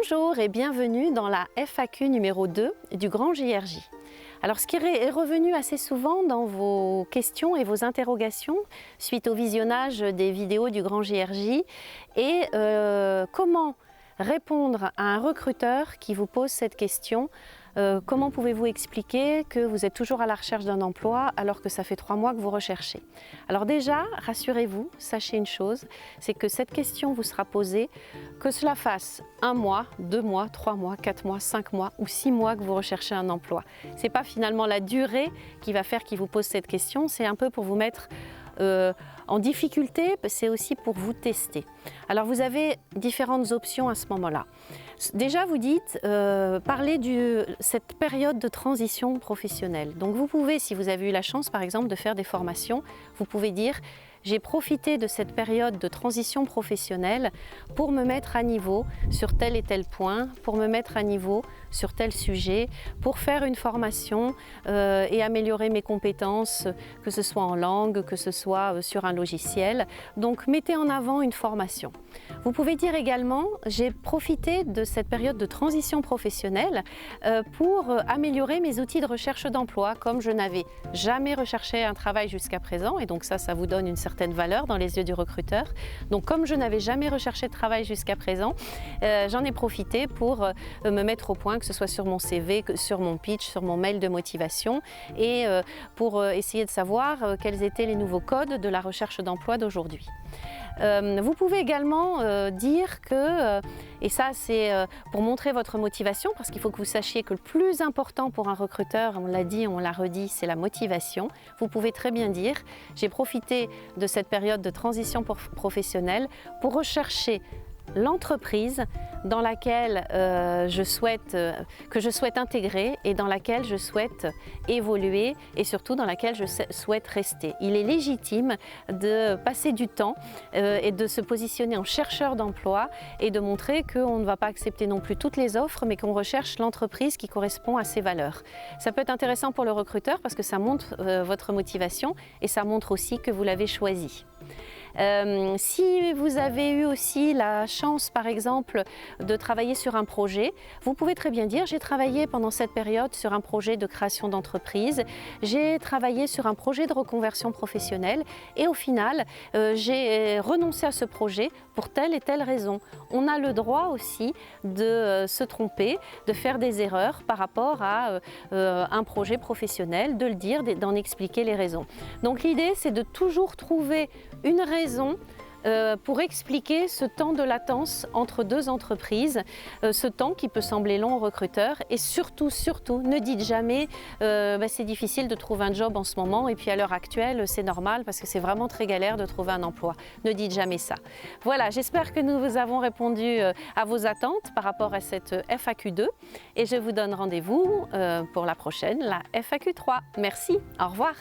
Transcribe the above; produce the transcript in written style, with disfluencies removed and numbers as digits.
Bonjour et bienvenue dans la FAQ numéro 2 du Grand JRJ. Alors ce qui est revenu assez souvent dans vos questions et vos interrogations suite au visionnage des vidéos du Grand JRJ est comment répondre à un recruteur qui vous pose cette question. Comment pouvez-vous expliquer que vous êtes toujours à la recherche d'un emploi alors que ça fait 3 mois que vous recherchez? Alors déjà, rassurez-vous, sachez une chose, c'est que cette question vous sera posée, que cela fasse 1 mois, 2 mois, 3 mois, 4 mois, 5 mois ou 6 mois que vous recherchez un emploi. Ce n'est pas finalement la durée qui va faire qu'il vous pose cette question, c'est un peu pour vous mettre en difficulté, c'est aussi pour vous tester. Alors vous avez différentes options à ce moment-là. Déjà vous dites, parlez de cette période de transition professionnelle. Donc vous pouvez, si vous avez eu la chance par exemple de faire des formations, vous pouvez dire j'ai profité de cette période de transition professionnelle pour me mettre à niveau sur tel et tel point, pour me mettre à niveau sur tel sujet, pour faire une formation et améliorer mes compétences, que ce soit en langue, que ce soit sur un logiciel. Donc mettez en avant une formation. Vous pouvez dire également, j'ai profité de cette période de transition professionnelle pour améliorer mes outils de recherche d'emploi, comme je n'avais jamais recherché un travail jusqu'à présent, et donc ça vous donne une certaine valeur dans les yeux du recruteur. Donc comme je n'avais jamais recherché de travail jusqu'à présent, j'en ai profité pour me mettre au point, que ce soit sur mon CV, sur mon pitch, sur mon mail de motivation, et pour essayer de savoir quels étaient les nouveaux codes de la recherche d'emploi d'aujourd'hui. Vous pouvez également dire que, et ça c'est pour montrer votre motivation, parce qu'il faut que vous sachiez que le plus important pour un recruteur, on l'a dit, on l'a redit, c'est la motivation. Vous pouvez très bien dire, j'ai profité de cette période de transition professionnelle pour rechercher l'entreprise dans laquelle que je souhaite intégrer et dans laquelle je souhaite évoluer et surtout dans laquelle je souhaite rester. Il est légitime de passer du temps et de se positionner en chercheur d'emploi et de montrer qu'on ne va pas accepter non plus toutes les offres, mais qu'on recherche l'entreprise qui correspond à ses valeurs. Ça peut être intéressant pour le recruteur parce que ça montre votre motivation et ça montre aussi que vous l'avez choisi. Si vous avez eu aussi la chance, par exemple, de travailler sur un projet, vous pouvez très bien dire j'ai travaillé pendant cette période sur un projet de création d'entreprise, j'ai travaillé sur un projet de reconversion professionnelle et au final, j'ai renoncé à ce projet pour telle et telle raison. On a le droit aussi de se tromper, de faire des erreurs par rapport à un projet professionnel, de le dire, d'en expliquer les raisons. Donc l'idée, c'est de toujours trouver une raison pour expliquer ce temps de latence entre deux entreprises, ce temps qui peut sembler long au recruteur, et surtout, ne dites jamais c'est difficile de trouver un job en ce moment et puis à l'heure actuelle c'est normal parce que c'est vraiment très galère de trouver un emploi. Ne dites jamais ça. Voilà, j'espère que nous vous avons répondu à vos attentes par rapport à cette FAQ2 et je vous donne rendez-vous pour la prochaine, la FAQ3. Merci, au revoir.